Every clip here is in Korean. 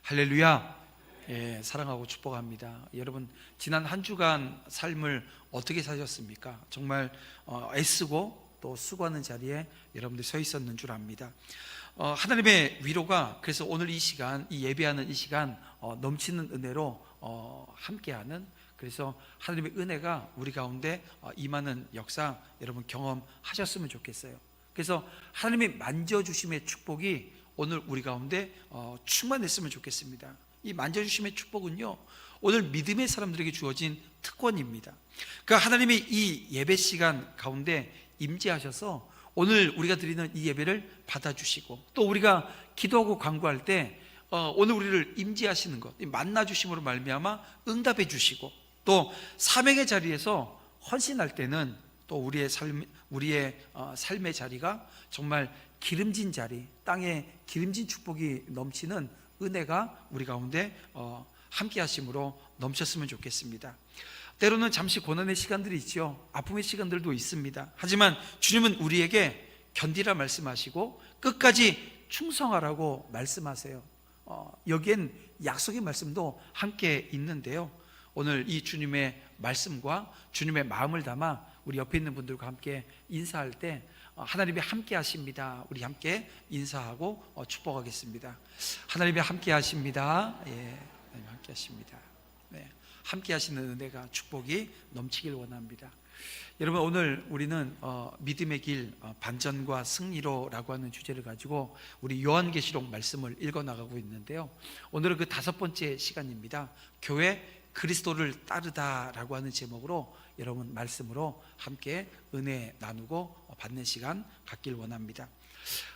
할렐루야. 예, 사랑하고 축복합니다. 여러분, 지난 한 주간 삶을 어떻게 사셨습니까? 정말 애쓰고 또 수고하는 자리에 여러분들이 서 있었는 줄 압니다. 하나님의 위로가, 그래서 오늘 이 시간, 이 예배하는 이 시간 넘치는 은혜로 함께하는, 그래서 하나님의 은혜가 우리 가운데 임하는 역사 여러분 경험하셨으면 좋겠어요. 그래서 하나님의 만져주심의 축복이 오늘 우리 가운데 충만했으면 좋겠습니다. 이 만져주심의 축복은요, 오늘 믿음의 사람들에게 주어진 특권입니다. 그러니까 하나님이 이 예배 시간 가운데 임재하셔서 오늘 우리가 드리는 이 예배를 받아주시고, 또 우리가 기도하고 간구할 때 오늘 우리를 임재하시는 것, 만나주심으로 말미암아 응답해 주시고, 또 사명의 자리에서 헌신할 때는 또 우리의 삶의 자리가 정말 기름진 자리, 땅에 기름진 축복이 넘치는 은혜가 우리 가운데 함께 하심으로 넘쳤으면 좋겠습니다. 때로는 잠시 고난의 시간들이 있죠. 아픔의 시간들도 있습니다. 하지만 주님은 우리에게 견디라 말씀하시고 끝까지 충성하라고 말씀하세요. 여기엔 약속의 말씀도 함께 있는데요, 오늘 이 주님의 말씀과 주님의 마음을 담아 우리 옆에 있는 분들과 함께 인사할 때 하나님이 함께 하십니다. 우리 함께 인사하고 축복하겠습니다. 하나님이 함께 하십니다. 예, 하나님 함께 하십니다. 네, 함께 하시는 은혜가, 축복이 넘치길 원합니다. 여러분, 오늘 우리는 믿음의 길, 반전과 승리로라고 하는 주제를 가지고 우리 요한계시록 말씀을 읽어나가고 있는데요, 오늘은 그 5번째 시간입니다. 교회 그리스도를 따르다라고 하는 제목으로 여러분 말씀으로 함께 은혜 나누고 받는 시간 갖길 원합니다.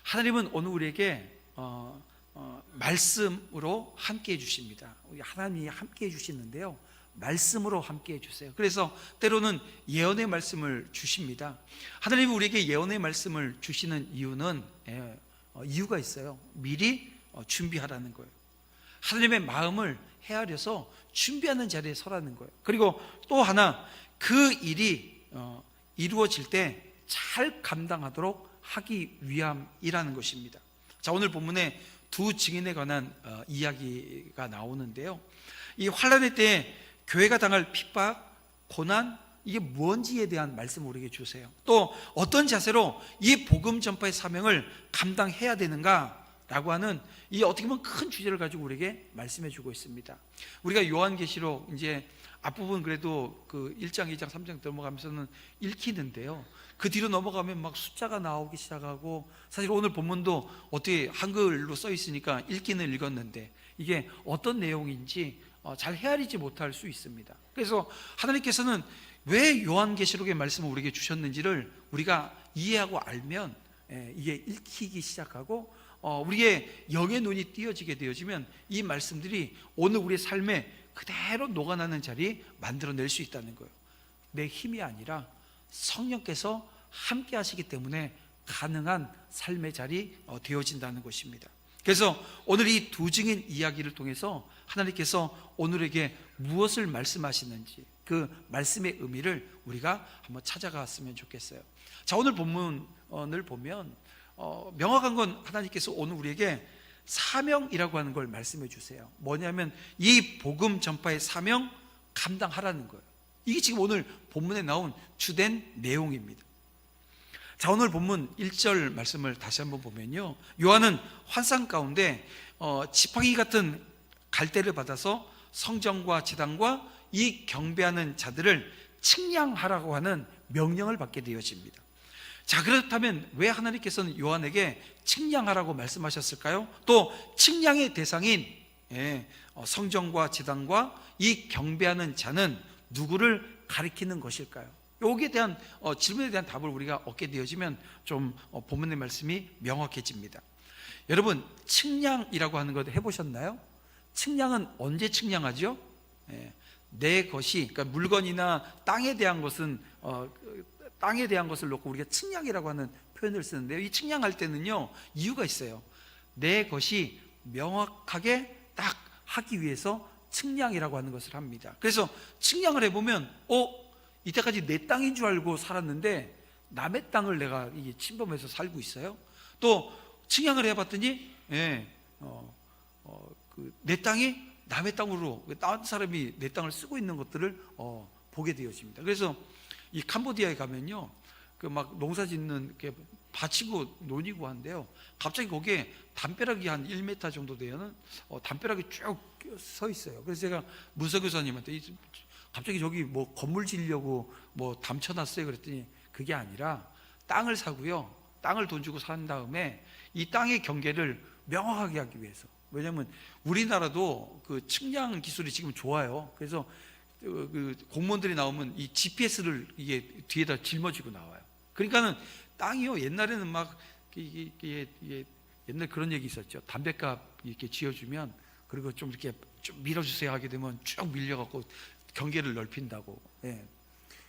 하나님은 오늘 우리에게 말씀으로 함께 해주십니다. 우리 하나님이 함께 해주시는데요, 말씀으로 함께 해주세요. 그래서 때로는 예언의 말씀을 주십니다. 하나님이 우리에게 예언의 말씀을 주시는 이유는 이유가 있어요. 미리 준비하라는 거예요. 하나님의 마음을 헤아려서 준비하는 자리에 서라는 거예요. 그리고 또 하나, 그 일이 이루어질 때 잘 감당하도록 하기 위함이라는 것입니다. 자, 오늘 본문에 두 증인에 관한 이야기가 나오는데요, 이 환난의 때에 교회가 당할 핍박, 고난, 이게 뭔지에 대한 말씀을 우리에게 주세요. 또 어떤 자세로 이 복음 전파의 사명을 감당해야 되는가 라고 하는 이 어떻게 보면 큰 주제를 가지고 우리에게 말씀해 주고 있습니다. 우리가 요한계시록 이제 앞부분 그래도 그 1장, 2장, 3장 넘어가면서는 읽히는데요, 그 뒤로 넘어가면 막 숫자가 나오기 시작하고, 사실 오늘 본문도 어떻게 한글로 써 있으니까 읽기는 읽었는데 이게 어떤 내용인지 잘 헤아리지 못할 수 있습니다. 그래서 하나님께서는 왜 요한계시록의 말씀을 우리에게 주셨는지를 우리가 이해하고 알면 이게 읽히기 시작하고 우리의 영의 눈이 띄어지게 되어지면 이 말씀들이 오늘 우리의 삶에 그대로 녹아나는 자리 만들어낼 수 있다는 거예요. 내 힘이 아니라 성령께서 함께 하시기 때문에 가능한 삶의 자리 되어진다는 것입니다. 그래서 오늘 이 두 증인 이야기를 통해서 하나님께서 오늘에게 무엇을 말씀하시는지, 그 말씀의 의미를 우리가 한번 찾아갔으면 좋겠어요. 자, 오늘 본문을 보면 명확한 건 하나님께서 오늘 우리에게 사명이라고 하는 걸 말씀해 주세요. 뭐냐면 이 복음 전파의 사명 감당하라는 거예요. 이게 지금 오늘 본문에 나온 주된 내용입니다. 자, 오늘 본문 1절 말씀을 다시 한번 보면요, 요한은 환상 가운데 지팡이 같은 갈대를 받아서 성전과 제단과 이 경배하는 자들을 측량하라고 하는 명령을 받게 되어집니다. 자, 그렇다면 왜 하나님께서는 요한에게 측량하라고 말씀하셨을까요? 또 측량의 대상인 성전과 제단과 이 경배하는 자는 누구를 가리키는 것일까요? 여기에 대한 질문에 대한 답을 우리가 얻게 되어지면 좀 본문의 말씀이 명확해집니다. 여러분, 측량이라고 하는 것 해보셨나요? 측량은 언제 측량하죠? 내 것이, 그러니까 물건이나 땅에 대한 것은 땅에 대한 것을 놓고 우리가 측량이라고 하는 표현을 쓰는데요, 이 측량할 때는요 이유가 있어요. 내 것이 명확하게 딱 하기 위해서 측량이라고 하는 것을 합니다. 그래서 측량을 해보면 이때까지 내 땅인 줄 알고 살았는데 남의 땅을 내가 이게 침범해서 살고 있어요. 또 측량을 해봤더니 내 땅이 남의 땅으로, 다른 사람이 내 땅을 쓰고 있는 것들을 보게 되어집니다. 그래서 이 캄보디아에 가면요, 막 농사 짓는 밭이고 논이고 한데요, 갑자기 거기에 담벼락이 한 1m 정도 되는 담벼락이 쭉 서 있어요. 그래서 제가 문서교사님한테 갑자기 저기 뭐 건물 지으려고 뭐 담쳐놨어요 그랬더니 그게 아니라 땅을 사고요, 땅을 돈 주고 산 다음에 이 땅의 경계를 명확하게 하기 위해서. 왜냐하면 우리나라도 그 측량 기술이 지금 좋아요. 그래서 그 공무원들이 나오면 이 GPS를 이게 뒤에다 짊어지고 나와요. 그러니까는 땅이요, 옛날에는 막 이게 옛날 그런 얘기 있었죠. 담배값 이렇게 지어주면, 그리고 좀 이렇게 좀 밀어주세요 하게 되면 쭉 밀려갖고 경계를 넓힌다고. 예.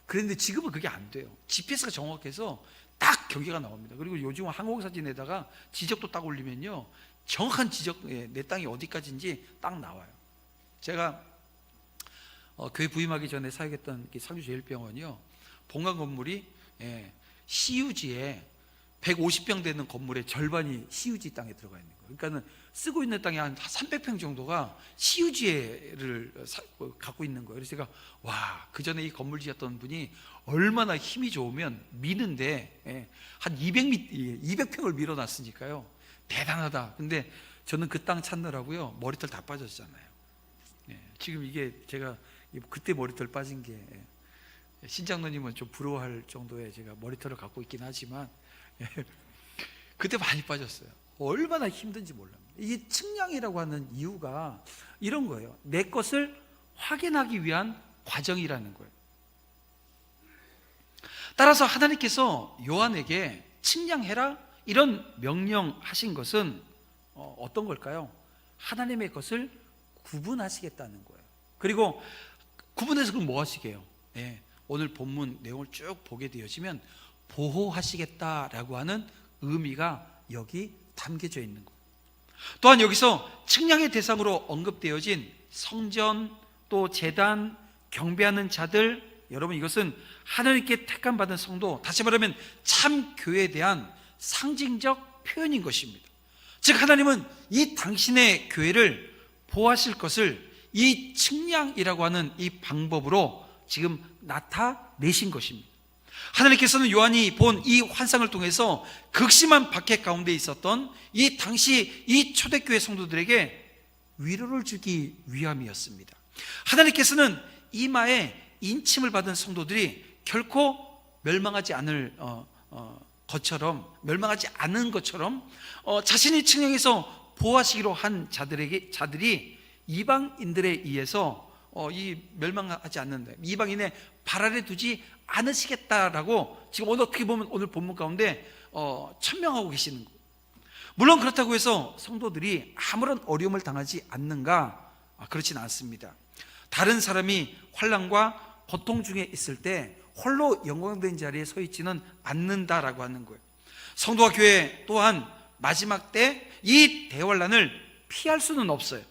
그런데 지금은 그게 안 돼요. GPS가 정확해서 딱 경계가 나옵니다. 그리고 요즘 항공사진에다가 지적도 딱 올리면요, 정확한 지적, 내 땅이 어디까지인지 딱 나와요. 제가 교회 부임하기 전에 사역했던 상주제일병원이요, 본관 건물이 CUG에 150평 되는 건물의 절반이 CUG 땅에 들어가 있는 거예요. 그러니까는 쓰고 있는 땅이 한 300평 정도가 CUG를 갖고 있는 거예요. 그래서 제가 그 전에 이 건물 지었던 분이 얼마나 힘이 좋으면 미는데 한 200평을 밀어놨으니까요, 대단하다. 근데 저는 그 땅 찾느라고요, 머리털 다 빠졌잖아요. 지금 이게 제가 그때 머리털 빠진 게, 신장로님은 좀 부러워할 정도의 제가 머리털을 갖고 있긴 하지만 그때 많이 빠졌어요. 얼마나 힘든지 몰랍니다. 이게 측량이라고 하는 이유가 이런 거예요. 내 것을 확인하기 위한 과정이라는 거예요. 따라서 하나님께서 요한에게 측량해라 이런 명령하신 것은 어떤 걸까요? 하나님의 것을 구분하시겠다는 거예요. 그리고 구분해서 그럼 뭐 하시게요? 오늘 본문 내용을 쭉 보게 되어지면 보호하시겠다라고 하는 의미가 여기 담겨져 있는 거예요. 또한 여기서 측량의 대상으로 언급되어진 성전, 또 제단, 경배하는 자들, 여러분 이것은 하나님께 택함 받은 성도, 다시 말하면 참 교회에 대한 상징적 표현인 것입니다. 즉 하나님은 이 당신의 교회를 보호하실 것을 이 측량이라고 하는 이 방법으로 지금 나타내신 것입니다. 하나님께서는 요한이 본 이 환상을 통해서 극심한 박해 가운데 있었던 이 당시 이 초대교회 성도들에게 위로를 주기 위함이었습니다. 하나님께서는 이마에 인침을 받은 성도들이 결코 멸망하지 않을 멸망하지 않은 것처럼 자신이 측량해서 보호하시기로 한 자들이 이방인들에 의해서 이 멸망하지 않는다, 이방인의 발 아래 두지 않으시겠다라고 지금 어떻게 보면 오늘 본문 가운데 천명하고 계시는 거예요. 물론 그렇다고 해서 성도들이 아무런 어려움을 당하지 않는가? 그렇진 않습니다. 다른 사람이 환난과 고통 중에 있을 때 홀로 영광된 자리에 서 있지는 않는다라고 하는 거예요. 성도와 교회 또한 마지막 때 이 대환난을 피할 수는 없어요.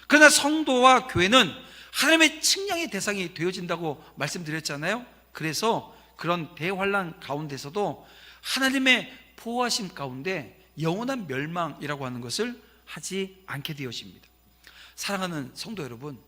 그러나 성도와 교회는 하나님의 측량의 대상이 되어진다고 말씀드렸잖아요. 그래서 그런 대환난 가운데서도 하나님의 보호하심 가운데 영원한 멸망이라고 하는 것을 하지 않게 되어집니다. 사랑하는 성도 여러분,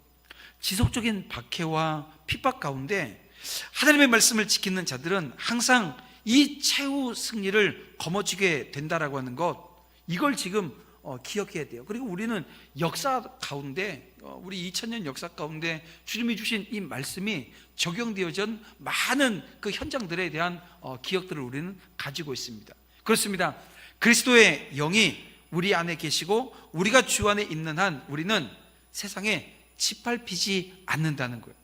지속적인 박해와 핍박 가운데 하나님의 말씀을 지키는 자들은 항상 이 최후 승리를 거머쥐게 된다라고 하는 것, 이걸 지금 기억해야 돼요. 그리고 우리는 역사 가운데, 우리 2000년 역사 가운데 주님이 주신 이 말씀이 적용되어진 많은 그 현장들에 대한 기억들을 우리는 가지고 있습니다. 그렇습니다. 그리스도의 영이 우리 안에 계시고 우리가 주 안에 있는 한 우리는 세상에 짓밟히지 않는다는 거예요.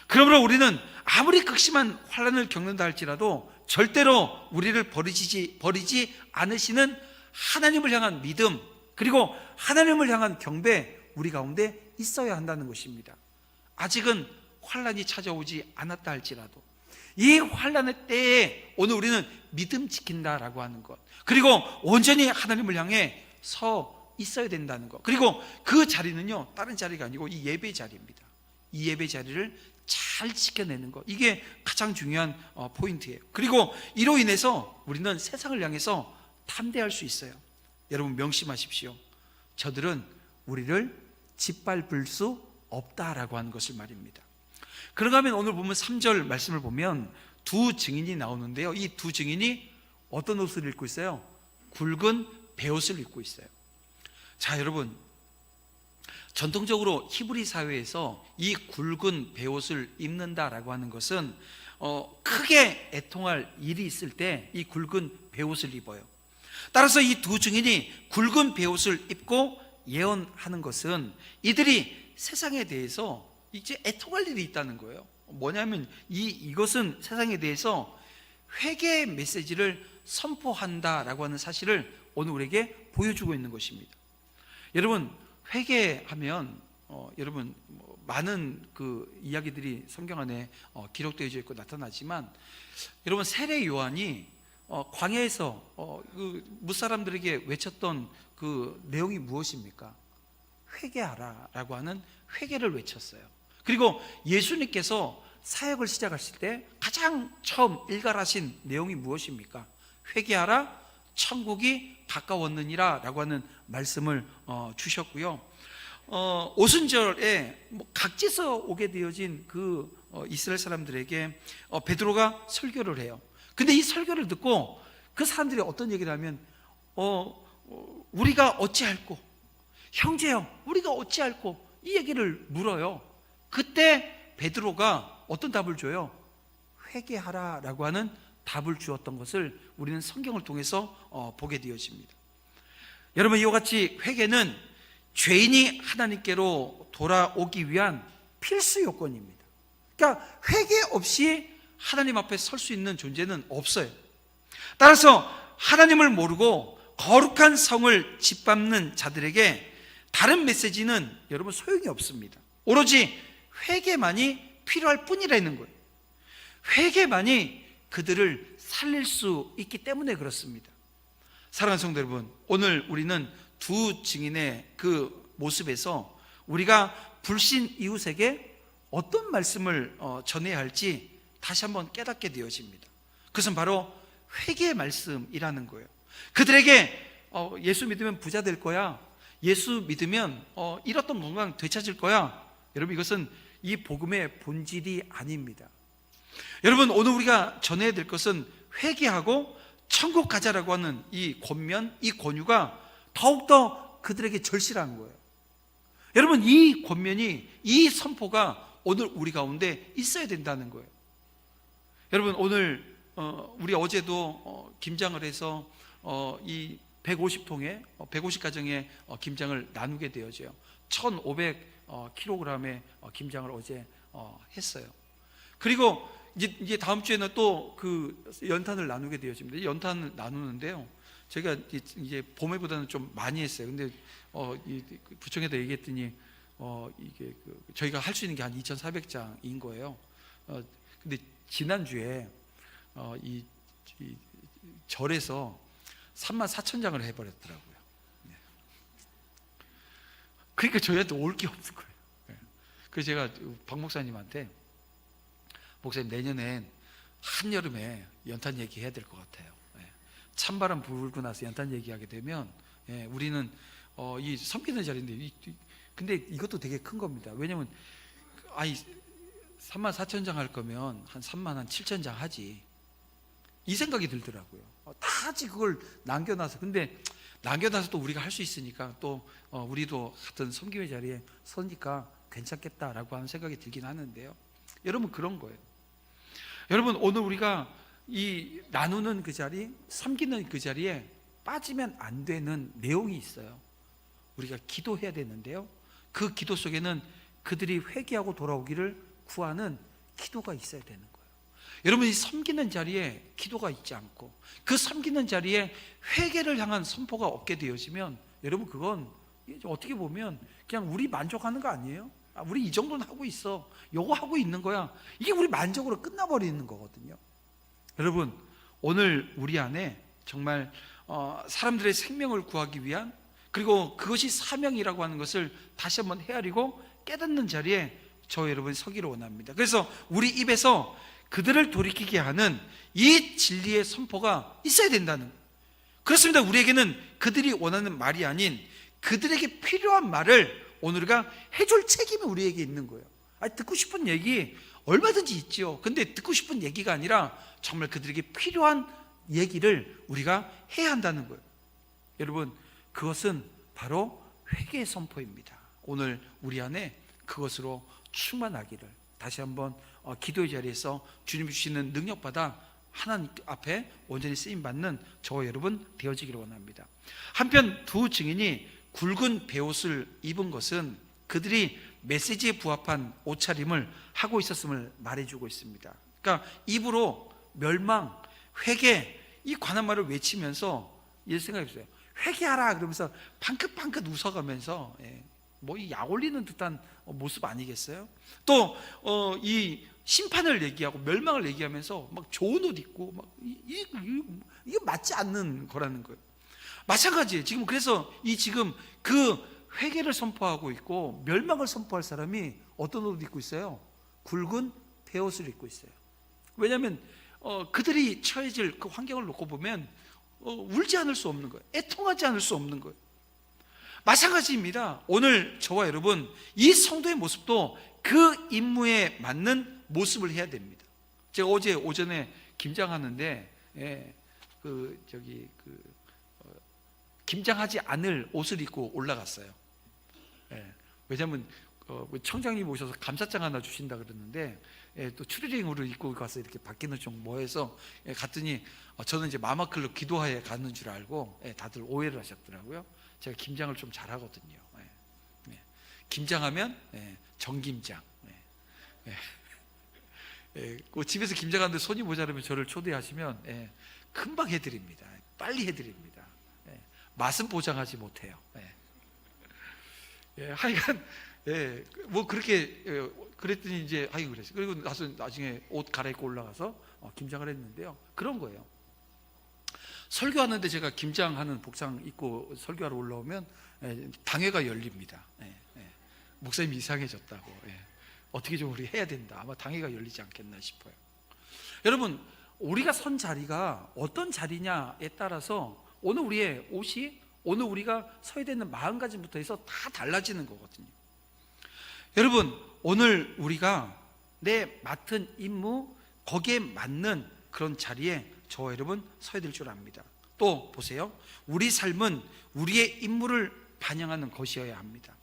그러므로 우리는 아무리 극심한 환난을 겪는다 할지라도 절대로 우리를 버리지 않으시는 하나님을 향한 믿음, 그리고 하나님을 향한 경배, 우리 가운데 있어야 한다는 것입니다. 아직은 환난이 찾아오지 않았다 할지라도 이 환난의 때에 오늘 우리는 믿음 지킨다라고 하는 것, 그리고 온전히 하나님을 향해 서 있어야 된다는 것, 그리고 그 자리는요 다른 자리가 아니고 이 예배 자리입니다. 이 예배 자리를 잘 지켜내는 것, 이게 가장 중요한 포인트예요. 그리고 이로 인해서 우리는 세상을 향해서 탐대할 수 있어요. 여러분 명심하십시오. 저들은 우리를 짓밟을 수 없다라고 하는 것을 말입니다. 그런가 하면 오늘 보면 3절 말씀을 보면 두 증인이 나오는데요, 이 두 증인이 어떤 옷을 입고 있어요? 굵은 베옷을 입고 있어요. 자, 여러분, 전통적으로 히브리 사회에서 이 굵은 베옷을 입는다라고 하는 것은 크게 애통할 일이 있을 때 이 굵은 베옷을 입어요. 따라서 이 두 증인이 굵은 베옷을 입고 예언하는 것은 이들이 세상에 대해서 이제 애통할 일이 있다는 거예요. 뭐냐면 이것은 세상에 대해서 회개의 메시지를 선포한다라고 하는 사실을 오늘 우리에게 보여주고 있는 것입니다. 여러분, 회개하면 여러분 많은 그 이야기들이 성경 안에 기록되어 있고 나타나지만, 여러분 세례 요한이 광야에서 그 무사람들에게 외쳤던 그 내용이 무엇입니까? 회개하라라고 하는 회개를 외쳤어요. 그리고 예수님께서 사역을 시작하실 때 가장 처음 일갈하신 내용이 무엇입니까? 회개하라, 천국이 가까웠느니라 라고 하는 말씀을 주셨고요. 오순절에 각지서 오게 되어진 그 이스라엘 사람들에게 베드로가 설교를 해요. 근데 이 설교를 듣고 그 사람들이 어떤 얘기를 하면 우리가 어찌할꼬, 형제여 우리가 어찌할꼬, 이 얘기를 물어요. 그때 베드로가 어떤 답을 줘요? 회개하라 라고 하는 답을 주었던 것을 우리는 성경을 통해서 보게 되어집니다. 여러분, 이와 같이 회개는 죄인이 하나님께로 돌아오기 위한 필수 요건입니다. 그러니까 회개 없이 하나님 앞에 설 수 있는 존재는 없어요. 따라서 하나님을 모르고 거룩한 성을 짓밟는 자들에게 다른 메시지는 여러분 소용이 없습니다. 오로지 회개만이 필요할 뿐이라는 거예요. 회개만이 그들을 살릴 수 있기 때문에 그렇습니다. 사랑하는 성도 여러분, 오늘 우리는 두 증인의 그 모습에서 우리가 불신 이웃에게 어떤 말씀을 전해야 할지 다시 한번 깨닫게 되어집니다. 그것은 바로 회개의 말씀이라는 거예요. 그들에게 예수 믿으면 부자 될 거야, 예수 믿으면 잃었던 건강 되찾을 거야, 여러분 이것은 이 복음의 본질이 아닙니다. 여러분, 오늘 우리가 전해야 될 것은 회개하고 천국 가자라고 하는 이 권면, 이 권유가 더욱더 그들에게 절실한 거예요. 여러분, 이 권면이, 이 선포가 오늘 우리 가운데 있어야 된다는 거예요. 여러분, 오늘 우리 어제도 김장을 해서 이 150통에 150가정의 김장을 나누게 되어져요. 1,500kg의 김장을 어제 했어요. 그리고 이제 다음 주에는 또 그 연탄을 나누게 되어집니다. 연탄을 나누는데요, 제가 이제 봄에보다는 좀 많이 했어요. 근데 부청에다 얘기했더니 이게 저희가 할 수 있는 게 한 2,400장인 거예요. 근데 지난주에 이 절에서 34,000장을 해버렸더라고요. 그러니까 저희한테 올 게 없는 거예요. 그래서 제가 박 목사님한테, 목사님 내년엔 한여름에 연탄 얘기해야 될 것 같아요. 찬바람 불고 나서 연탄 얘기하게 되면 우리는 이 섬기는 자리인데, 근데 이것도 되게 큰 겁니다. 왜냐면 34,000장 할 거면 한 37,000장 하지, 이 생각이 들더라고요. 다 하지 그걸 남겨놔서. 근데 남겨놔서 또 우리가 할 수 있으니까 또 우리도 같은 섬김의 자리에 서니까 괜찮겠다라고 하는 생각이 들긴 하는데요, 여러분 그런 거예요. 여러분, 오늘 우리가 이 나누는 그 자리, 섬기는 그 자리에 빠지면 안 되는 내용이 있어요. 우리가 기도해야 되는데요, 그 기도 속에는 그들이 회개하고 돌아오기를 구하는 기도가 있어야 되는 거예요. 여러분, 이 섬기는 자리에 기도가 있지 않고 그 섬기는 자리에 회개를 향한 선포가 없게 되어지면, 여러분 그건 어떻게 보면 그냥 우리 만족하는 거 아니에요? 우리 이 정도는 하고 있어, 요거 하고 있는 거야, 이게 우리 만족으로 끝나버리는 거거든요. 여러분, 오늘 우리 안에 정말 사람들의 생명을 구하기 위한, 그리고 그것이 사명이라고 하는 것을 다시 한번 헤아리고 깨닫는 자리에 저 여러분이 서기를 원합니다. 그래서 우리 입에서 그들을 돌이키게 하는 이 진리의 선포가 있어야 된다는 거예요. 그렇습니다. 우리에게는 그들이 원하는 말이 아닌 그들에게 필요한 말을 오늘 우리가 해줄 책임이 우리에게 있는 거예요. 듣고 싶은 얘기 얼마든지 있죠. 근데 듣고 싶은 얘기가 아니라 정말 그들에게 필요한 얘기를 우리가 해야 한다는 거예요. 여러분, 그것은 바로 회개의 선포입니다. 오늘 우리 안에 그것으로 충만하기를 다시 한번 기도의 자리에서 주님 주시는 능력받아 하나님 앞에 온전히 쓰임받는 저와 여러분 되어지기를 원합니다. 한편 두 증인이 굵은 베옷을 입은 것은 그들이 메시지에 부합한 옷차림을 하고 있었음을 말해주고 있습니다. 그러니까 입으로 멸망, 회개 이 관한 말을 외치면서 이런 생각이 있어요. 회개하라 그러면서 방긋방긋 웃어가면서 뭐 약 올리는 듯한 모습 아니겠어요? 또 이 심판을 얘기하고 멸망을 얘기하면서 막 좋은 옷 입고 막 이게 맞지 않는 거라는 거예요. 마찬가지예요. 지금 그래서 지금 그 회개를 선포하고 있고 멸망을 선포할 사람이 어떤 옷을 입고 있어요? 굵은 베옷을 입고 있어요. 왜냐하면 그들이 처해질 그 환경을 놓고 보면 울지 않을 수 없는 거예요. 애통하지 않을 수 없는 거예요. 마찬가지입니다. 오늘 저와 여러분 이 성도의 모습도 그 임무에 맞는 모습을 해야 됩니다. 제가 어제 오전에 김장하는데 김장하지 않을 옷을 입고 올라갔어요. 왜냐하면 청장님 오셔서 감사장 하나 주신다 그랬는데 또 추리링으로 입고 가서 이렇게 바뀌는 좀 뭐해서 갔더니 저는 이제 마마클럽 기도하에 가는 줄 알고 다들 오해를 하셨더라고요. 제가 김장을 좀 잘하거든요. 김장하면 정김장. 집에서 김장하는데 손이 모자라면 저를 초대하시면 금방 해드립니다. 빨리 해드립니다. 맛은 보장하지 못해요. 하여간 뭐 그렇게 그랬더니 이제 그랬어요. 그리고 나중에 옷 갈아입고 올라가서 김장을 했는데요. 그런 거예요. 설교하는데 제가 김장하는 복장 입고 설교하러 올라오면 당회가 열립니다. 목사님이 이상해졌다고. 어떻게 좀 우리 해야 된다. 아마 당회가 열리지 않겠나 싶어요. 여러분, 우리가 선 자리가 어떤 자리냐에 따라서 오늘 우리의 옷이 오늘 우리가 서야 되는 마음가짐부터 해서 다 달라지는 거거든요. 여러분, 오늘 우리가 내 맡은 임무 거기에 맞는 그런 자리에 저와 여러분 서야 될 줄 압니다. 또 보세요. 우리 삶은 우리의 임무를 반영하는 것이어야 합니다.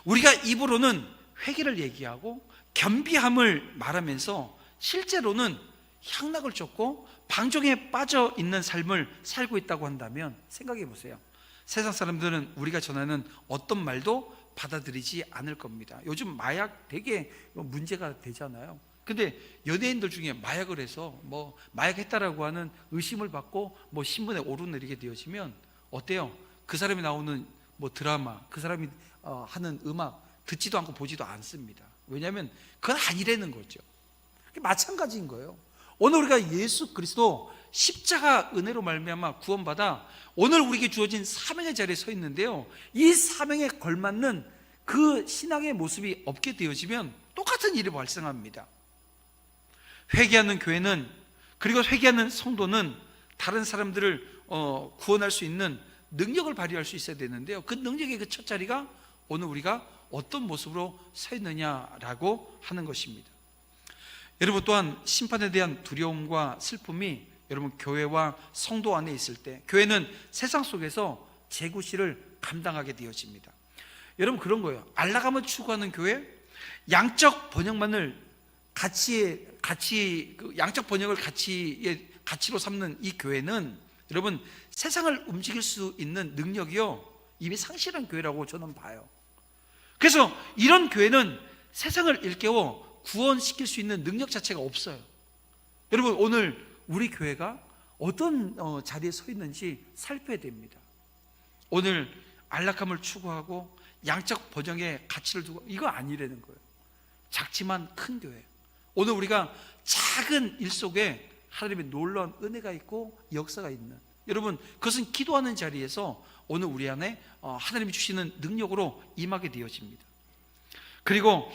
우리가 입으로는 회개를 얘기하고 겸비함을 말하면서 실제로는 향락을 쫓고 방종에 빠져 있는 삶을 살고 있다고 한다면 생각해 보세요. 세상 사람들은 우리가 전하는 어떤 말도 받아들이지 않을 겁니다. 요즘 마약 되게 문제가 되잖아요. 근데 연예인들 중에 마약을 해서 뭐 마약했다라고 하는 의심을 받고 뭐 신문에 오르내리게 되어지면 어때요? 그 사람이 나오는 뭐 드라마, 그 사람이 하는 음악 듣지도 않고 보지도 않습니다. 왜냐하면 그건 아니라는 거죠. 마찬가지인 거예요. 오늘 우리가 예수 그리스도 십자가 은혜로 말미암아 구원받아 오늘 우리에게 주어진 사명의 자리에 서 있는데요, 이 사명에 걸맞는 그 신앙의 모습이 없게 되어지면 똑같은 일이 발생합니다. 회개하는 교회는, 그리고 회개하는 성도는 다른 사람들을 구원할 수 있는 능력을 발휘할 수 있어야 되는데요, 그 능력의 그 첫 자리가 오늘 우리가 어떤 모습으로 서 있느냐라고 하는 것입니다. 여러분, 또한 심판에 대한 두려움과 슬픔이 여러분 교회와 성도 안에 있을 때, 교회는 세상 속에서 재구시를 감당하게 되어집니다. 여러분, 그런 거예요. 안락함을 추구하는 교회, 양적 번영만을 양적 번영을 가치로 삼는 이 교회는 여러분 세상을 움직일 수 있는 능력이요 이미 상실한 교회라고 저는 봐요. 그래서 이런 교회는 세상을 일깨워 구원시킬 수 있는 능력 자체가 없어요. 여러분, 오늘 우리 교회가 어떤 자리에 서 있는지 살펴야 됩니다. 오늘 안락함을 추구하고 양적 번영의 가치를 두고 이거 아니라는 거예요. 작지만 큰 교회. 오늘 우리가 작은 일 속에 하나님의 놀라운 은혜가 있고 역사가 있는, 여러분 그것은 기도하는 자리에서 오늘 우리 안에 하나님이 주시는 능력으로 임하게 되어집니다. 그리고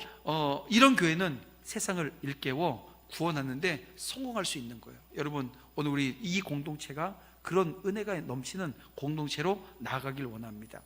이런 교회는 세상을 일깨워 구원하는데 성공할 수 있는 거예요. 여러분, 오늘 우리 이 공동체가 그런 은혜가 넘치는 공동체로 나아가길 원합니다.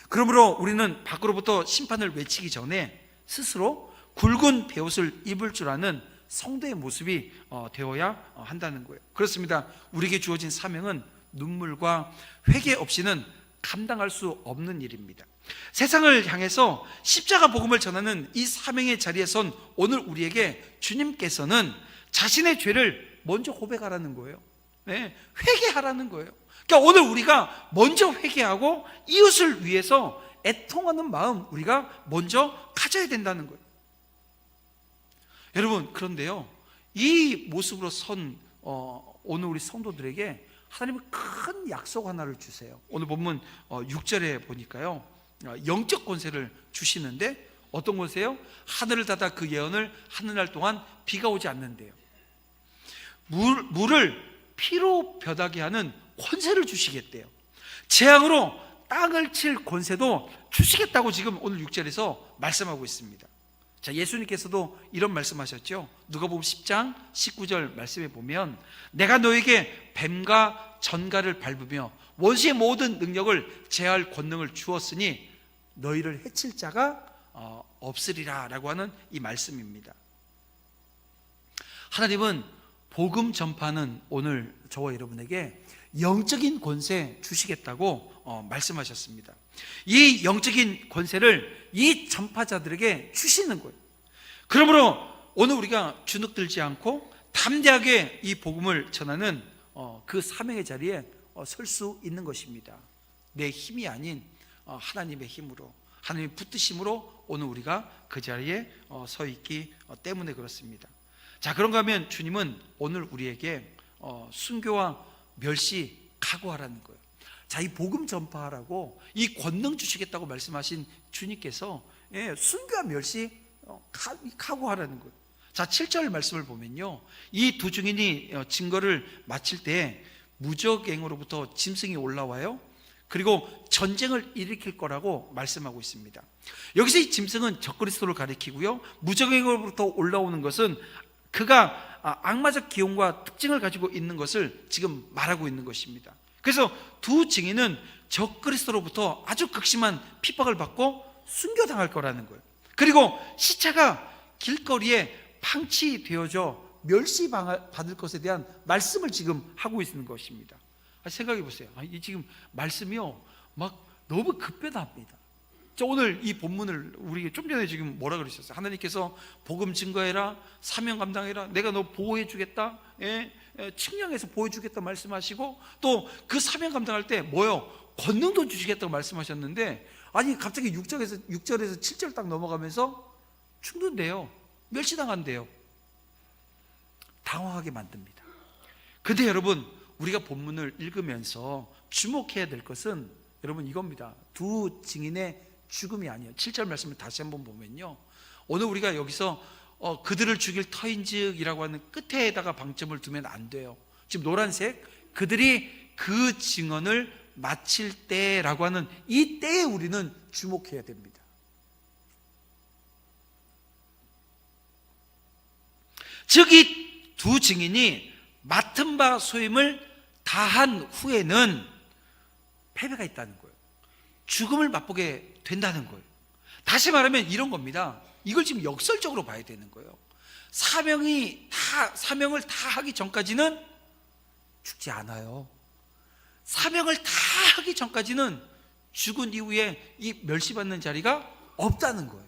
그러므로 우리는 밖으로부터 심판을 외치기 전에 스스로 굵은 베옷을 입을 줄 아는 성도의 모습이 되어야 한다는 거예요. 그렇습니다. 우리에게 주어진 사명은 눈물과 회개 없이는 감당할 수 없는 일입니다. 세상을 향해서 십자가 복음을 전하는 이 사명의 자리에 선 오늘 우리에게 주님께서는 자신의 죄를 먼저 고백하라는 거예요. 네, 회개하라는 거예요. 그러니까 오늘 우리가 먼저 회개하고 이웃을 위해서 애통하는 마음 우리가 먼저 가져야 된다는 거예요. 여러분, 그런데요, 이 모습으로 선 오늘 우리 성도들에게 하나님은 큰 약속 하나를 주세요. 오늘 본문 6절에 보니까요, 영적 권세를 주시는데 어떤 권세요? 하늘을 닫아 그 예언을 하는 날 동안 비가 오지 않는데요, 물을 피로 변하게 하는 권세를 주시겠대요. 재앙으로 땅을 칠 권세도 주시겠다고 지금 오늘 6절에서 말씀하고 있습니다. 자, 예수님께서도 이런 말씀하셨죠. 누가복음 10장 19절 말씀에 보면 내가 너에게 뱀과 전갈을 밟으며 원수의 모든 능력을 제할 권능을 주었으니 너희를 해칠 자가 없으리라 라고 하는 이 말씀입니다. 하나님은 복음 전파는 오늘 저와 여러분에게 영적인 권세 주시겠다고 말씀하셨습니다. 이 영적인 권세를 이 전파자들에게 주시는 거예요. 그러므로 오늘 우리가 주눅들지 않고 담대하게 이 복음을 전하는 그 사명의 자리에 설 수 있는 것입니다. 내 힘이 아닌 하나님의 힘으로, 하나님의 붙드심으로 오늘 우리가 그 자리에 서 있기 때문에 그렇습니다. 자, 그런가 하면 주님은 오늘 우리에게 순교와 멸시 각오하라는 거예요. 자, 이 복음 전파하라고 이 권능 주시겠다고 말씀하신 주님께서 순교와 멸시 각오하라는 거예요. 자, 7절 말씀을 보면요, 이 두 증인이 증거를 마칠 때 무적행으로부터 짐승이 올라와요. 그리고 전쟁을 일으킬 거라고 말씀하고 있습니다. 여기서 이 짐승은 적그리스도를 가리키고요, 무적행으로부터 올라오는 것은 그가 악마적 기용과 특징을 가지고 있는 것을 지금 말하고 있는 것입니다. 그래서 두 증인은 적그리스도로부터 아주 극심한 핍박을 받고 순교당할 거라는 거예요. 그리고 시체가 길거리에 방치되어져 멸시받을 것에 대한 말씀을 지금 하고 있는 것입니다. 생각해 보세요. 이 지금 말씀이요, 막 너무 급변합니다. 자, 오늘 이 본문을 우리 좀 전에 지금 뭐라 그러셨어요? 하나님께서 복음 증거해라, 사명 감당해라, 내가 너 보호해 주겠다, 측량해서 보호해 주겠다 말씀하시고, 또 그 사명 감당할 때 뭐요? 권능도 주시겠다고 말씀하셨는데, 아니 갑자기 6절에서 7절 딱 넘어가면서 충돌돼요. 멸시당한대요. 당황하게 만듭니다. 근데 여러분, 우리가 본문을 읽으면서 주목해야 될 것은 여러분 이겁니다. 두 증인의 죽음이 아니에요. 7절 말씀을 다시 한번 보면요, 오늘 우리가 여기서 그들을 죽일 터인즉이라고 하는 끝에다가 방점을 두면 안 돼요. 지금 노란색, 그들이 그 증언을 마칠 때라고 하는 이 때에 우리는 주목해야 됩니다. 즉 이 두 증인이 맡은 바 소임을 다한 후에는 패배가 있다는 거예요. 죽음을 맛보게 된다는 거예요. 다시 말하면 이런 겁니다. 이걸 지금 역설적으로 봐야 되는 거예요. 사명을 다 하기 전까지는 죽지 않아요. 사명을 다 하기 전까지는 죽은 이후에 이 멸시받는 자리가 없다는 거예요.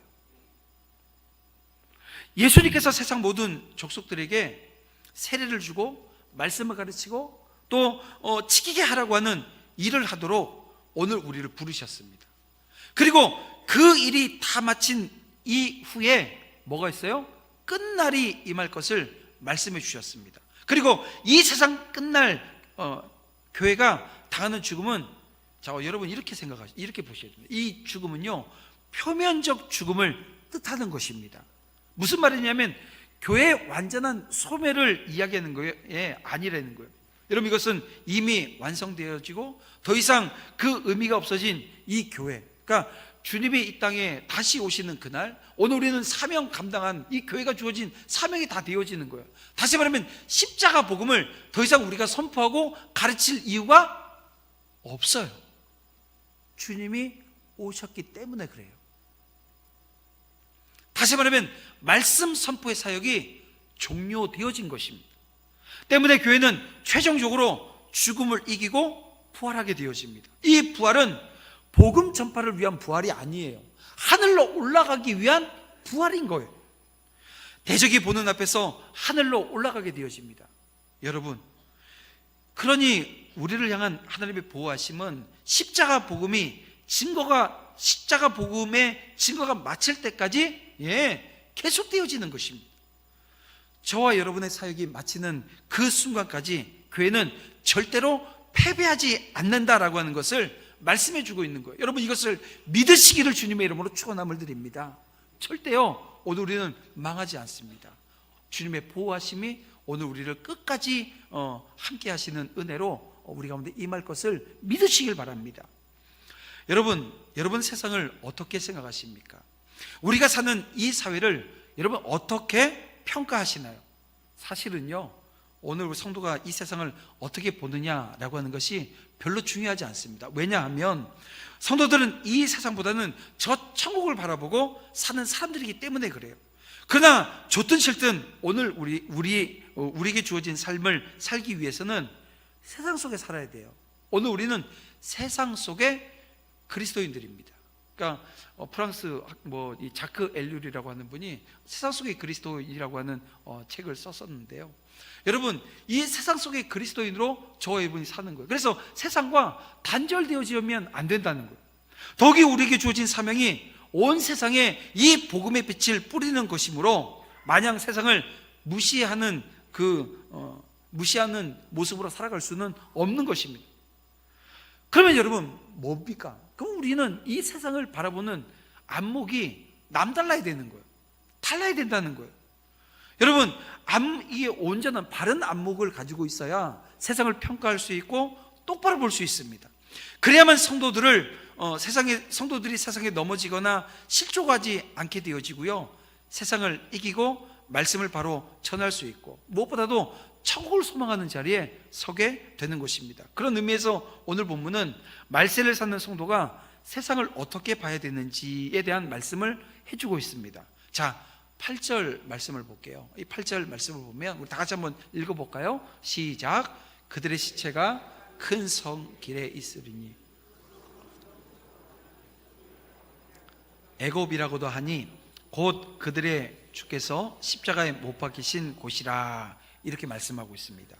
예수님께서 세상 모든 족속들에게 세례를 주고 말씀을 가르치고 또 지키게 하라고 하는 일을 하도록 오늘 우리를 부르셨습니다. 그리고 그 일이 다 마친 이후에 뭐가 있어요? 끝날이 임할 것을 말씀해 주셨습니다. 그리고 이 세상 끝날 교회가 당하는 죽음은, 자, 여러분 이렇게 보셔야 됩니다. 이 죽음은요, 표면적 죽음을 뜻하는 것입니다. 무슨 말이냐면 교회의 완전한 소멸을 이야기하는 거예요. 아니라는 거예요. 여러분, 이것은 이미 완성되어지고 더 이상 그 의미가 없어진 이 교회, 그러니까 주님이 이 땅에 다시 오시는 그날, 오늘 우리는 사명 감당한 이 교회가 주어진 사명이 다 되어지는 거예요. 다시 말하면 십자가 복음을 더 이상 우리가 선포하고 가르칠 이유가 없어요. 주님이 오셨기 때문에 그래요. 다시 말하면 말씀 선포의 사역이 종료되어진 것입니다. 때문에 교회는 최종적으로 죽음을 이기고 부활하게 되어집니다. 이 부활은 복음 전파를 위한 부활이 아니에요. 하늘로 올라가기 위한 부활인 거예요. 대적이 보는 앞에서 하늘로 올라가게 되어집니다. 여러분, 그러니 우리를 향한 하나님의 보호하심은 십자가 복음의 증거가 마칠 때까지 계속되어지는 것입니다. 저와 여러분의 사역이 마치는 그 순간까지 교회는 절대로 패배하지 않는다라고 하는 것을 말씀해 주고 있는 거예요. 여러분, 이것을 믿으시기를 주님의 이름으로 축원함을 드립니다. 절대요, 오늘 우리는 망하지 않습니다. 주님의 보호하심이 오늘 우리를 끝까지 함께 하시는 은혜로 우리 가운데 임할 것을 믿으시길 바랍니다. 여러분 세상을 어떻게 생각하십니까? 우리가 사는 이 사회를 여러분 어떻게 평가하시나요? 사실은요, 오늘 우리 성도가 이 세상을 어떻게 보느냐라고 하는 것이 별로 중요하지 않습니다. 왜냐하면 성도들은 이 세상보다는 저 천국을 바라보고 사는 사람들이기 때문에 그래요. 그러나 좋든 싫든 오늘 우리에게 주어진 삶을 살기 위해서는 세상 속에 살아야 돼요. 오늘 우리는 세상 속의 그리스도인들입니다. 그러니까 프랑스 이 자크 엘률이라고 하는 분이 세상 속의 그리스도인이라고 하는 책을 썼었는데요. 여러분, 이 세상 속의 그리스도인으로 저와 이분이 사는 거예요. 그래서 세상과 단절되어지면 안 된다는 거예요. 더욱이 우리에게 주어진 사명이 온 세상에 이 복음의 빛을 뿌리는 것이므로 마냥 세상을 무시하는 모습으로 살아갈 수는 없는 것입니다. 그러면 여러분 뭡니까? 그럼 우리는 이 세상을 바라보는 안목이 남달라야 되는 거예요. 달라야 된다는 거예요. 여러분, 이게 온전한 바른 안목을 가지고 있어야 세상을 평가할 수 있고 똑바로 볼 수 있습니다. 그래야만 성도들이 세상에 넘어지거나 실족하지 않게 되어지고요, 세상을 이기고 말씀을 바로 전할 수 있고 무엇보다도 천국을 소망하는 자리에 서게 되는 것입니다. 그런 의미에서 오늘 본문은 말세를 사는 성도가 세상을 어떻게 봐야 되는지에 대한 말씀을 해주고 있습니다. 자, 8절 말씀을 볼게요. 이 8절 말씀을 보면 우리 다 같이 한번 읽어볼까요? 시작. 그들의 시체가 큰 성 길에 있으리니 애굽이라고도 하니 곧 그들의 주께서 십자가에 못 박히신 곳이라, 이렇게 말씀하고 있습니다.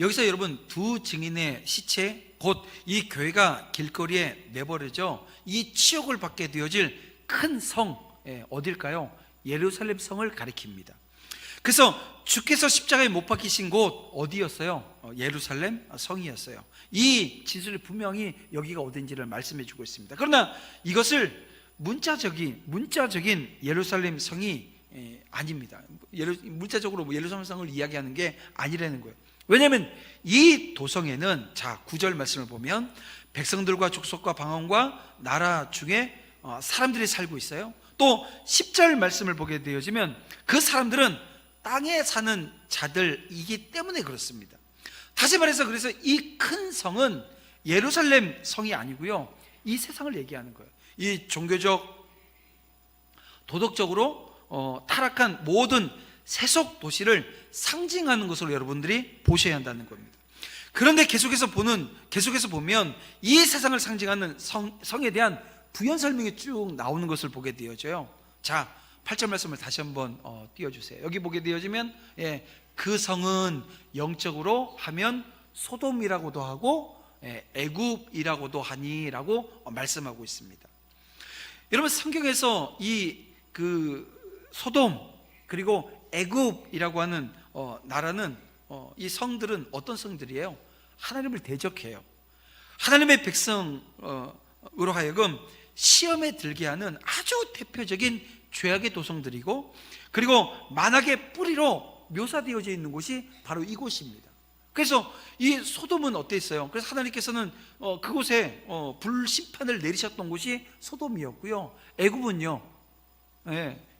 여기서 여러분 두 증인의 시체, 곧 이 교회가 길거리에 내버려져 이 치욕을 받게 되어질 큰 성, 어딜까요? 예루살렘 성을 가리킵니다. 그래서 주께서 십자가에 못 박히신 곳 어디였어요? 예루살렘 성이었어요. 이 진술이 분명히 여기가 어딘지를 말씀해 주고 있습니다. 그러나 이것을 문자적인 예루살렘 성이 아닙니다. 문자적으로 예루살렘 성을 이야기하는 게 아니라는 거예요. 왜냐하면 이 도성에는, 자 9절 말씀을 보면 백성들과 족속과 방언과 나라 중에 사람들이 살고 있어요. 또 10절 말씀을 보게 되어지면 그 사람들은 땅에 사는 자들이기 때문에 그렇습니다. 다시 말해서 그래서 이 큰 성은 예루살렘 성이 아니고요, 이 세상을 얘기하는 거예요. 이 종교적, 도덕적으로 타락한 모든 세속 도시를 상징하는 것으로 여러분들이 보셔야 한다는 겁니다. 그런데 계속해서 보면 이 세상을 상징하는 성에 대한 부연 설명이 쭉 나오는 것을 보게 되어져요. 자, 8절 말씀을 다시 한번 띄워주세요. 여기 보게 되어지면 그 성은 영적으로 하면 소돔이라고도 하고 애굽이라고도 하니라고 말씀하고 있습니다. 여러분, 성경에서 소돔 그리고 애굽이라고 하는 나라는 이 성들은 어떤 성들이에요? 하나님을 대적해요. 하나님의 백성으로 하여금 시험에 들게 하는 아주 대표적인 죄악의 도성들이고, 그리고 만악의 뿌리로 묘사되어져 있는 곳이 바로 이곳입니다. 그래서 이 소돔은 어땠어요? 그래서 하나님께서는 그곳에 불심판을 내리셨던 곳이 소돔이었고요. 애굽은요,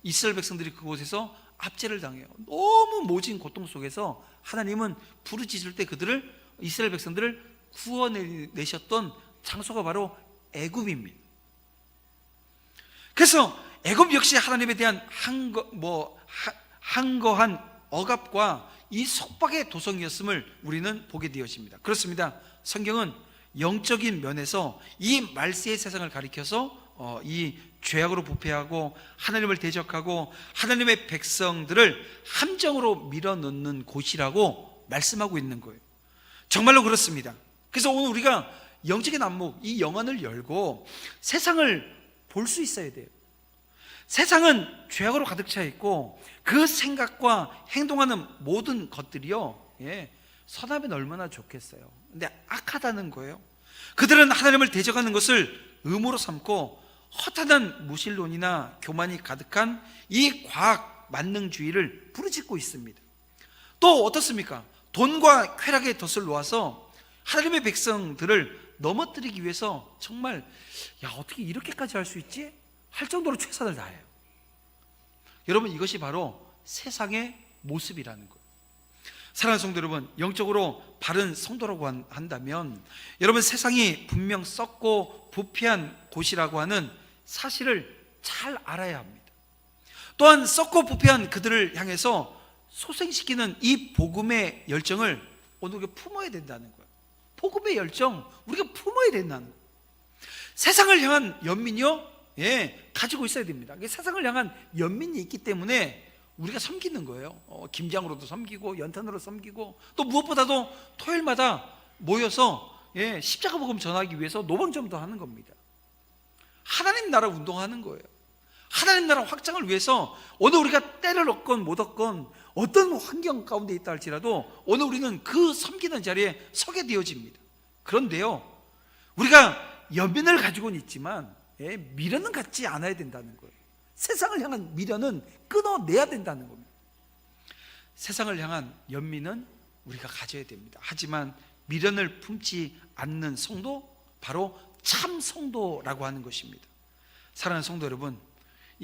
이스라엘 백성들이 그곳에서 압제를 당해요. 너무 모진 고통 속에서 하나님은 부르짖을 때 이스라엘 백성들을 구원내셨던 장소가 바로 애굽입니다. 그래서 애굽 역시 하나님에 대한 한거한 억압과 이 속박의 도성이었음을 우리는 보게 되어집니다. 그렇습니다. 성경은 영적인 면에서 이 말세의 세상을 가리켜서 이 죄악으로 부패하고 하나님을 대적하고 하나님의 백성들을 함정으로 밀어넣는 곳이라고 말씀하고 있는 거예요. 정말로 그렇습니다. 그래서 오늘 우리가 영적인 안목, 이 영안을 열고 세상을 볼 수 있어야 돼요. 세상은 죄악으로 가득 차 있고 그 생각과 행동하는 모든 것들이요, 선하면 얼마나 좋겠어요. 근데 악하다는 거예요. 그들은 하나님을 대적하는 것을 의무로 삼고 허탄한 무신론이나 교만이 가득한 이 과학 만능주의를 부르짖고 있습니다. 또 어떻습니까? 돈과 쾌락의 덫을 놓아서 하나님의 백성들을 넘어뜨리기 위해서 정말 어떻게 이렇게까지 할 수 있지? 할 정도로 최선을 다해요. 여러분, 이것이 바로 세상의 모습이라는 거예요. 사랑하는 성도 여러분, 영적으로 바른 성도라고 한다면 여러분, 세상이 분명 썩고 부패한 곳이라고 하는 사실을 잘 알아야 합니다. 또한 썩고 부패한 그들을 향해서 소생시키는 이 복음의 열정을 오늘 우리가 품어야 된다는 거예요. 복음의 열정, 우리가 품어야 된다는 거예요. 세상을 향한 연민이요, 가지고 있어야 됩니다. 세상을 향한 연민이 있기 때문에 우리가 섬기는 거예요. 김장으로도 섬기고 연탄으로 섬기고, 또 무엇보다도 토요일마다 모여서 십자가 복음 전하기 위해서 노방전도 하는 겁니다. 하나님 나라 운동하는 거예요. 하나님 나라 확장을 위해서 오늘 우리가 때를 얻건 못 얻건 어떤 환경 가운데 있다 할지라도 오늘 우리는 그 섬기는 자리에 서게 되어집니다. 그런데요, 우리가 연민을 가지고는 있지만 미련은 갖지 않아야 된다는 거예요. 세상을 향한 미련은 끊어내야 된다는 겁니다. 세상을 향한 연민은 우리가 가져야 됩니다. 하지만 미련을 품지 않는 성도, 바로 참 성도라고 하는 것입니다. 사랑하는 성도 여러분,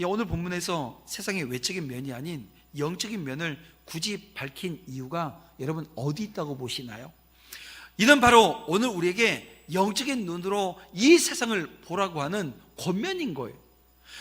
오늘 본문에서 세상의 외적인 면이 아닌 영적인 면을 굳이 밝힌 이유가 여러분 어디 있다고 보시나요? 이는 바로 오늘 우리에게 영적인 눈으로 이 세상을 보라고 하는 권면인 거예요.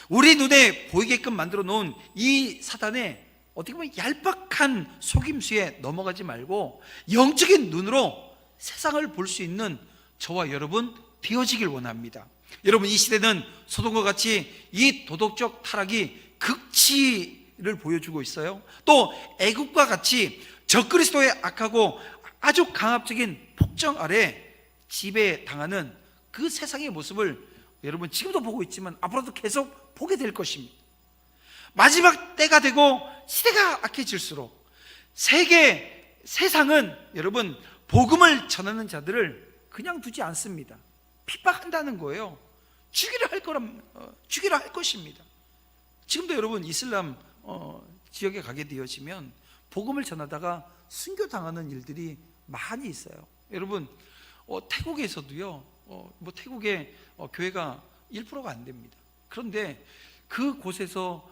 우리 눈에 보이게끔 만들어 놓은 이 사단의 어떻게 보면 얄팍한 속임수에 넘어가지 말고 영적인 눈으로 세상을 볼 수 있는 저와 여러분 되어지길 원합니다. 여러분, 이 시대는 소돔과 같이 이 도덕적 타락이 극치를 보여주고 있어요. 또 애국과 같이 적그리스도의 악하고 아주 강압적인 폭정 아래 지배당하는 그 세상의 모습을 여러분 지금도 보고 있지만 앞으로도 계속 보게 될 것입니다. 마지막 때가 되고 시대가 악해질수록 세상은 여러분 복음을 전하는 자들을 그냥 두지 않습니다. 핍박한다는 거예요. 죽이려 할 것입니다. 지금도 여러분 이슬람 지역에 가게 되어지면 복음을 전하다가 순교당하는 일들이 많이 있어요. 여러분 태국에서도요, 태국의 교회가 1%가 안 됩니다. 그런데 그 곳에서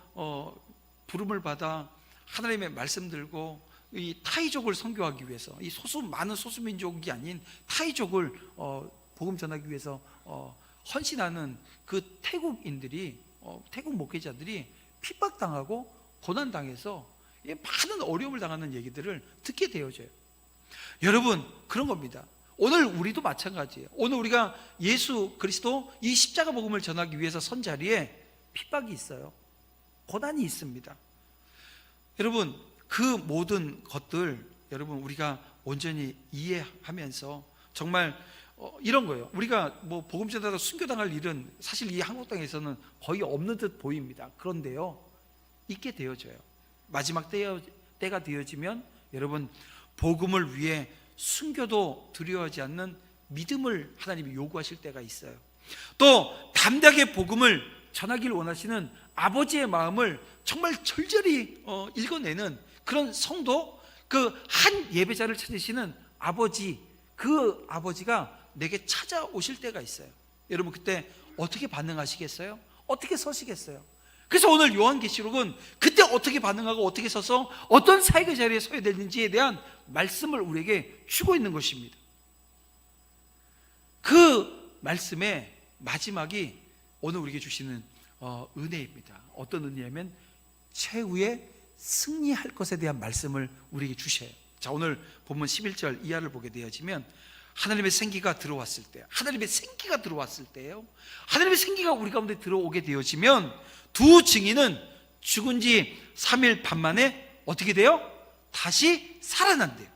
부름을 받아 하나님의 말씀 들고 이 타이족을 선교하기 위해서, 이 많은 소수민족이 아닌 타이족을 복음 전하기 위해서 헌신하는 그 태국인들이, 태국 목회자들이 핍박당하고 고난당해서 많은 어려움을 당하는 얘기들을 듣게 되어져요. 여러분, 그런 겁니다. 오늘 우리도 마찬가지예요. 오늘 우리가 예수 그리스도 이 십자가 복음을 전하기 위해서 선 자리에 핍박이 있어요. 고난이 있습니다. 여러분, 그 모든 것들 여러분 우리가 온전히 이해하면서 정말 이런 거예요. 우리가 복음 전하다가 순교당할 일은 사실 이 한국 땅에서는 거의 없는 듯 보입니다. 그런데요, 있게 되어져요. 마지막 때가 되어지면 여러분 복음을 위해 순교도 두려워하지 않는 믿음을 하나님이 요구하실 때가 있어요. 또 담대하게 복음을 전하기를 원하시는 아버지의 마음을 정말 절절히 읽어내는 그런 성도, 그 한 예배자를 찾으시는 아버지, 그 아버지가 내게 찾아오실 때가 있어요. 여러분 그때 어떻게 반응하시겠어요? 어떻게 서시겠어요? 그래서 오늘 요한계시록은 그때 어떻게 반응하고 어떻게 서서 어떤 사역의 자리에 서야 되는지에 대한 말씀을 우리에게 주고 있는 것입니다. 그 말씀의 마지막이 오늘 우리에게 주시는 은혜입니다. 어떤 은혜냐면 최후의 승리할 것에 대한 말씀을 우리에게 주셔요. 자, 오늘 본문 11절 이하를 보게 되어지면 하나님의 생기가 들어왔을 때, 하나님의 생기가 들어왔을 때예요. 하나님의 생기가 우리 가운데 들어오게 되어지면 두 증인은 죽은 지 3일 반 만에 어떻게 돼요? 다시 살아난대요.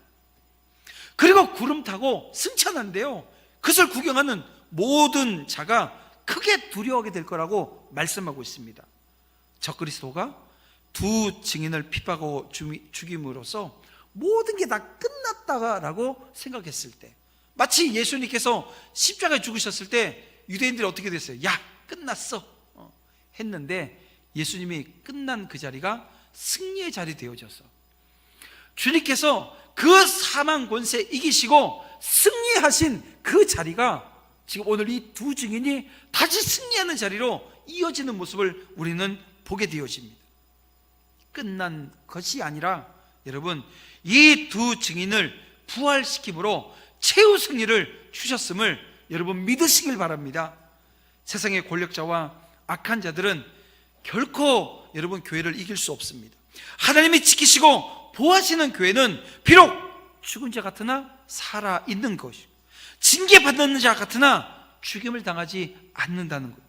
그리고 구름 타고 승천한대요. 그것을 구경하는 모든 자가 크게 두려워하게 될 거라고 말씀하고 있습니다. 적그리스도가 두 증인을 핍박하고 죽임으로써 모든 게 다 끝났다라고 생각했을 때, 마치 예수님께서 십자가에 죽으셨을 때 유대인들이 어떻게 됐어요? 야, 끝났어 했는데 예수님이 끝난 그 자리가 승리의 자리 되어져서 주님께서 그 사망 권세 이기시고 승리하신 그 자리가 지금 오늘 이 두 증인이 다시 승리하는 자리로 이어지는 모습을 우리는 보게 되어집니다. 끝난 것이 아니라 여러분, 이 두 증인을 부활시킴으로 최후 승리를 주셨음을 여러분 믿으시길 바랍니다. 세상의 권력자와 악한 자들은 결코 여러분 교회를 이길 수 없습니다. 하나님이 지키시고 보호하시는 교회는 비록 죽은 자 같으나 살아있는 것이, 징계받는 자 같으나 죽임을 당하지 않는다는 것,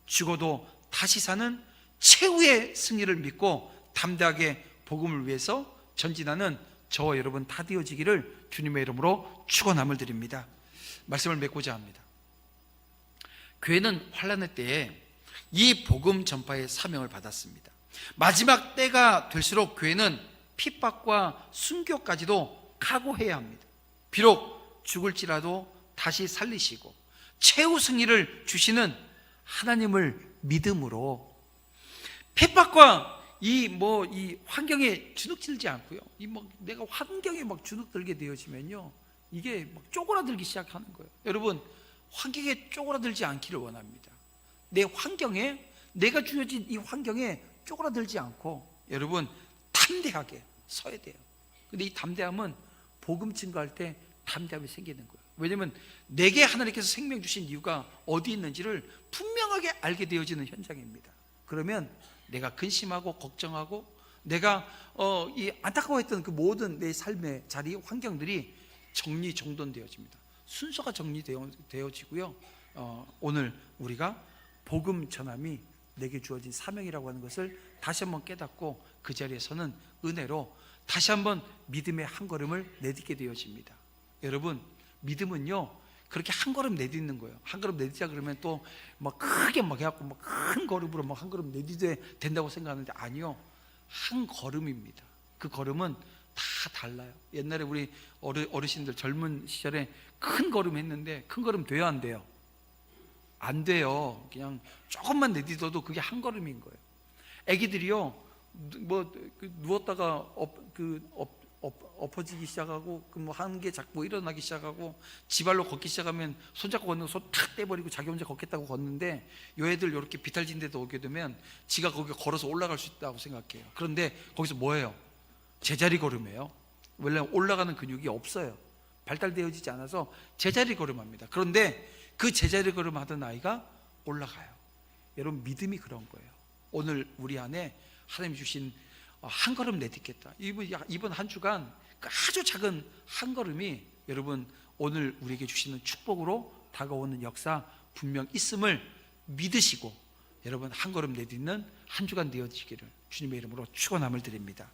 죽어도 다시 사는 최후의 승리를 믿고 담대하게 복음을 위해서 전진하는 저와 여러분 다 되어지기를 주님의 이름으로 축원함을 드립니다. 말씀을 맺고자 합니다. 교회는 환난의 때에 이 복음 전파의 사명을 받았습니다. 마지막 때가 될수록 교회는 핍박과 순교까지도 각오해야 합니다. 비록 죽을지라도 다시 살리시고 최후 승리를 주시는 하나님을 믿음으로 핍박과 이 환경에 주눅들지 않고요. 내가 환경에 막 주눅들게 되어지면요, 이게 막 쪼그라들기 시작하는 거예요. 여러분, 환경에 쪼그라들지 않기를 원합니다. 내 환경에, 내가 주어진 이 환경에 쪼그라들지 않고 여러분 담대하게 서야 돼요. 근데 이 담대함은 복음 증거할 때 담대함이 생기는 거예요. 왜냐하면 내게 하나님께서 생명 주신 이유가 어디 있는지를 분명하게 알게 되어지는 현장입니다. 그러면 내가 근심하고 걱정하고 내가 이 안타까워했던 그 모든 내 삶의 자리, 환경들이 정리정돈되어집니다. 순서가 정리되어지고요. 오늘 우리가 복음 전함이 내게 주어진 사명이라고 하는 것을 다시 한번 깨닫고 그 자리에서는 은혜로 다시 한번 믿음의 한 걸음을 내딛게 되어집니다. 여러분, 믿음은요 그렇게 한 걸음 내딛는 거예요. 한 걸음 내딛자 그러면 또 막 크게 막 해갖고 막 큰 걸음으로 막 한 걸음 내딛어야 된다고 생각하는데 아니요, 한 걸음입니다. 그 걸음은 다 달라요. 옛날에 우리 어르신들 젊은 시절에 큰 걸음 했는데 큰 걸음 돼요, 안 돼요? 안 돼요. 그냥 조금만 내딛어도 그게 한 걸음인 거예요. 애기들이요 누웠다가 엎어지기 시작하고 한 개 잡고 일어나기 시작하고 지발로 걷기 시작하면 손잡고 걷는 거 손 탁 떼버리고 자기 혼자 걷겠다고 걷는데 요 애들 이렇게 비탈진 데도 오게 되면 지가 거기 걸어서 올라갈 수 있다고 생각해요. 그런데 거기서 뭐예요? 제자리 걸음이에요. 원래 올라가는 근육이 없어요. 발달되어지지 않아서 제자리 걸음합니다. 그런데 그 제자리 걸음 하던 아이가 올라가요. 여러분, 믿음이 그런 거예요. 오늘 우리 안에 하나님이 주신 한 걸음 내딛겠다. 이번 한 주간 아주 작은 한 걸음이 여러분 오늘 우리에게 주시는 축복으로 다가오는 역사 분명 있음을 믿으시고 여러분 한 걸음 내딛는 한 주간 되어지기를 주님의 이름으로 축원함을 드립니다.